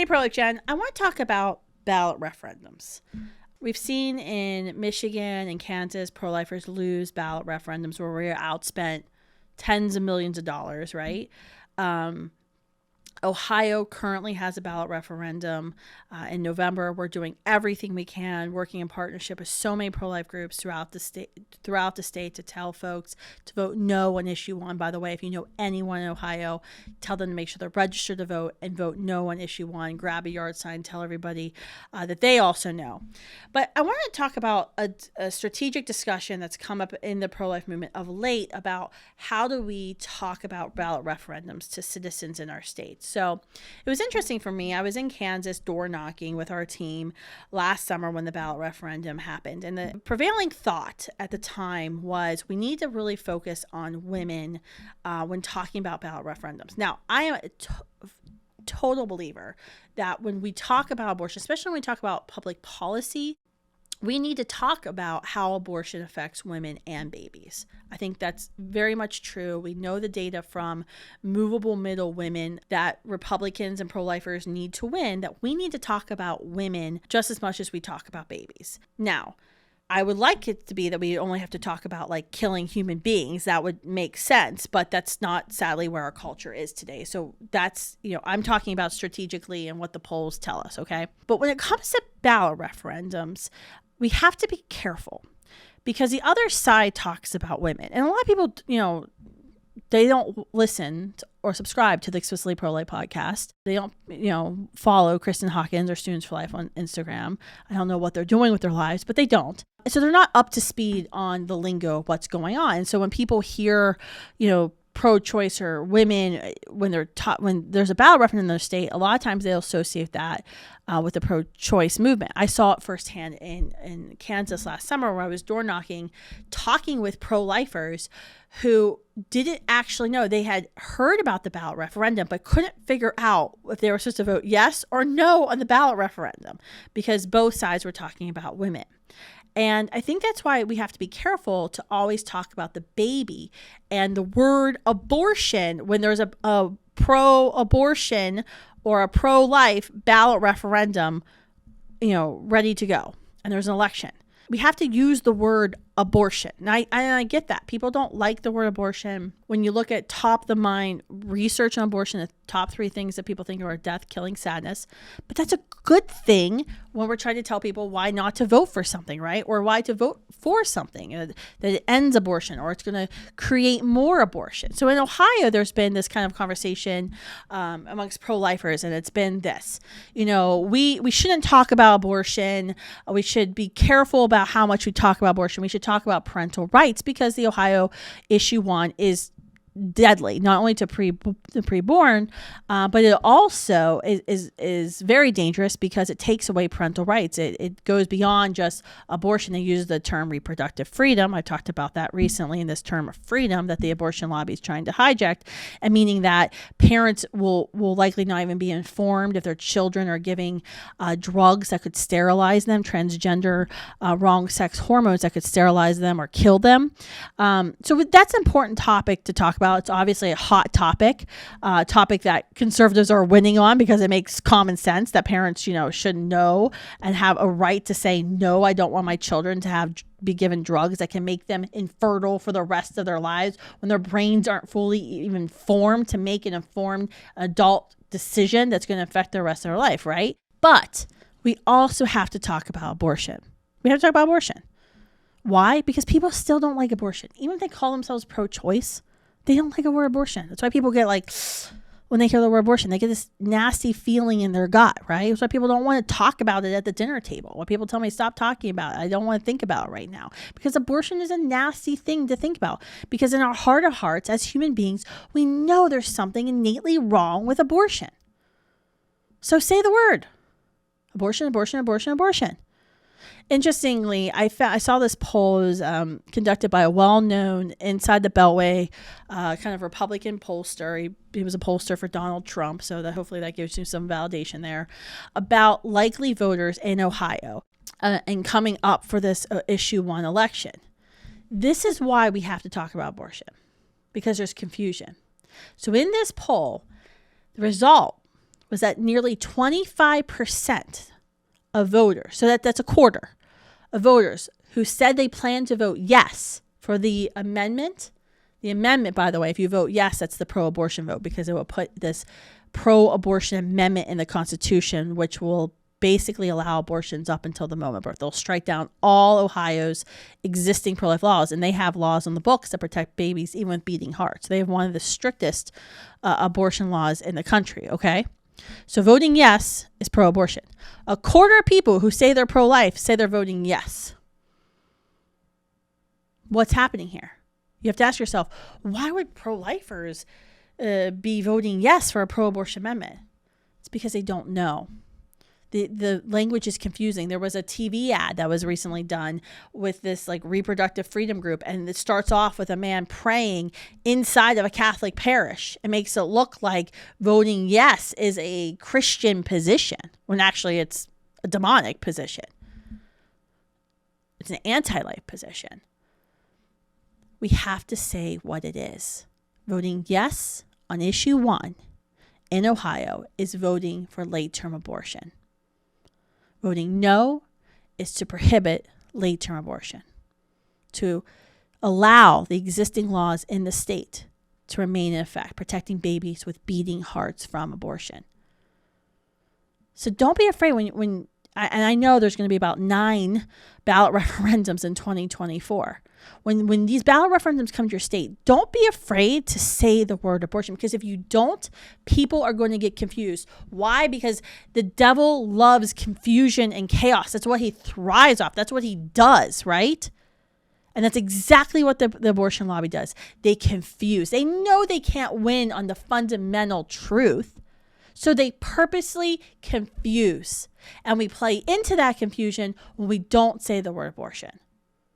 Hey, Pro-Life Jen, I want to talk about ballot referendums. We've seen in Michigan and Kansas, pro-lifers lose ballot referendums where we're outspent tens of millions of dollars, right? Ohio currently has a ballot referendum in November. We're doing everything we can, working in partnership with so many pro-life groups throughout the state to tell folks to vote no on issue 1. By the way, if you know anyone in Ohio, tell them to make sure they're registered to vote and vote no on issue 1. Grab a yard sign, tell everybody that they also know. But I wanted to talk about a strategic discussion that's come up in the pro-life movement of late about how do we talk about ballot referendums to citizens in our state. So it was interesting for me. I was in Kansas door knocking with our team last summer when the ballot referendum happened. And the prevailing thought at the time was we need to really focus on women when talking about ballot referendums. Now, I am a total believer that when we talk about abortion, especially when we talk about public policy, we need to talk about how abortion affects women and babies. I think that's very much true. We know the data from movable middle women that Republicans and pro-lifers need to win, that we need to talk about women just as much as we talk about babies. Now, I would like it to be that we only have to talk about like killing human beings. That would make sense, but that's not sadly where our culture is today. So that's, I'm talking about strategically and what the polls tell us, okay? But when it comes to ballot referendums, we have to be careful because the other side talks about women. And a lot of people, they don't listen or subscribe to the Explicitly Pro-Life podcast. They don't, follow Kristan, Hawkins or Students for Life on Instagram. I don't know what they're doing with their lives, but they don't. So they're not up to speed on the lingo of what's going on. And so when people hear, pro-choice or women, when there's a ballot referendum in their state, a lot of times they'll associate that with the pro-choice movement. I saw it firsthand in Kansas last summer where I was door knocking, talking with pro-lifers who didn't actually know. They had heard about the ballot referendum, but couldn't figure out if they were supposed to vote yes or no on the ballot referendum because both sides were talking about women. And I think that's why we have to be careful to always talk about the baby and the word abortion when there's a pro-abortion or a pro-life ballot referendum, ready to go. And there's an election. We have to use the word abortion. And I get that. People don't like the word abortion. When you look at top of the mind research on abortion, the top 3 things that people think are death, killing, sadness. But that's a good thing when we're trying to tell people why not to vote for something, right? Or why to vote for something, that it ends abortion or it's going to create more abortion. So in Ohio, there's been this kind of conversation amongst pro-lifers, and it's been this, we shouldn't talk about abortion. We should be careful about how much we talk about abortion. We should talk about parental rights because the Ohio issue 1 is deadly, not only to preborn, but it also is very dangerous because it takes away parental rights. It goes beyond just abortion. They use the term reproductive freedom. I talked about that recently in this term of freedom that the abortion lobby is trying to hijack, and meaning that parents will likely not even be informed if their children are giving drugs that could sterilize them, transgender wrong sex hormones that could sterilize them or kill them. So that's an important topic to talk about. It's obviously a hot topic that conservatives are winning on because it makes common sense that parents, should know and have a right to say, no, I don't want my children to be given drugs that can make them infertile for the rest of their lives when their brains aren't fully even formed to make an informed adult decision that's going to affect the rest of their life, right? But we also have to talk about abortion. We have to talk about abortion. Why? Because people still don't like abortion. Even if they call themselves pro-choice, they don't like the word abortion. That's why people get when they hear the word abortion, they get this nasty feeling in their gut, right? That's why people don't want to talk about it at the dinner table. When people tell me, stop talking about it, I don't want to think about it right now. Because abortion is a nasty thing to think about. Because in our heart of hearts, as human beings, we know there's something innately wrong with abortion. So say the word. Abortion, abortion, abortion, abortion. Interestingly, I saw this poll was conducted by a well-known inside the Beltway kind of Republican pollster. He was a pollster for Donald Trump, so that hopefully that gives you some validation there about likely voters in Ohio and coming up for this issue 1 election. This is why we have to talk about abortion, because there's confusion. So in this poll, the result was that nearly 25% of voters, so that's a quarter of voters who said they plan to vote yes for the amendment. The amendment, by the way, if you vote yes, that's the pro-abortion vote, because it will put this pro-abortion amendment in the Constitution, which will basically allow abortions up until the moment of birth. They'll strike down all Ohio's existing pro-life laws, and they have laws on the books that protect babies even with beating hearts. They have one of the strictest abortion laws in the country, okay? So voting yes is pro-abortion. A quarter of people who say they're pro-life say they're voting yes. What's happening here? You have to ask yourself, why would pro-lifers be voting yes for a pro-abortion amendment? It's because they don't know. The language is confusing. There was a TV ad that was recently done with this like reproductive freedom group, and it starts off with a man praying inside of a Catholic parish. It makes it look like voting yes is a Christian position, when actually it's a demonic position. It's an anti-life position. We have to say what it is. Voting yes on issue 1 in Ohio is voting for late-term abortion. Voting no is to prohibit late-term abortion, to allow the existing laws in the state to remain in effect, protecting babies with beating hearts from abortion. So don't be afraid and I know there's going to be about 9 ballot referendums in 2024. When these ballot referendums come to your state, don't be afraid to say the word abortion, because if you don't, people are going to get confused. Why? Because the devil loves confusion and chaos. That's what he thrives off. That's what he does, right? And that's exactly what the abortion lobby does. They confuse. They know they can't win on the fundamental truth, so they purposely confuse. And we play into that confusion when we don't say the word abortion.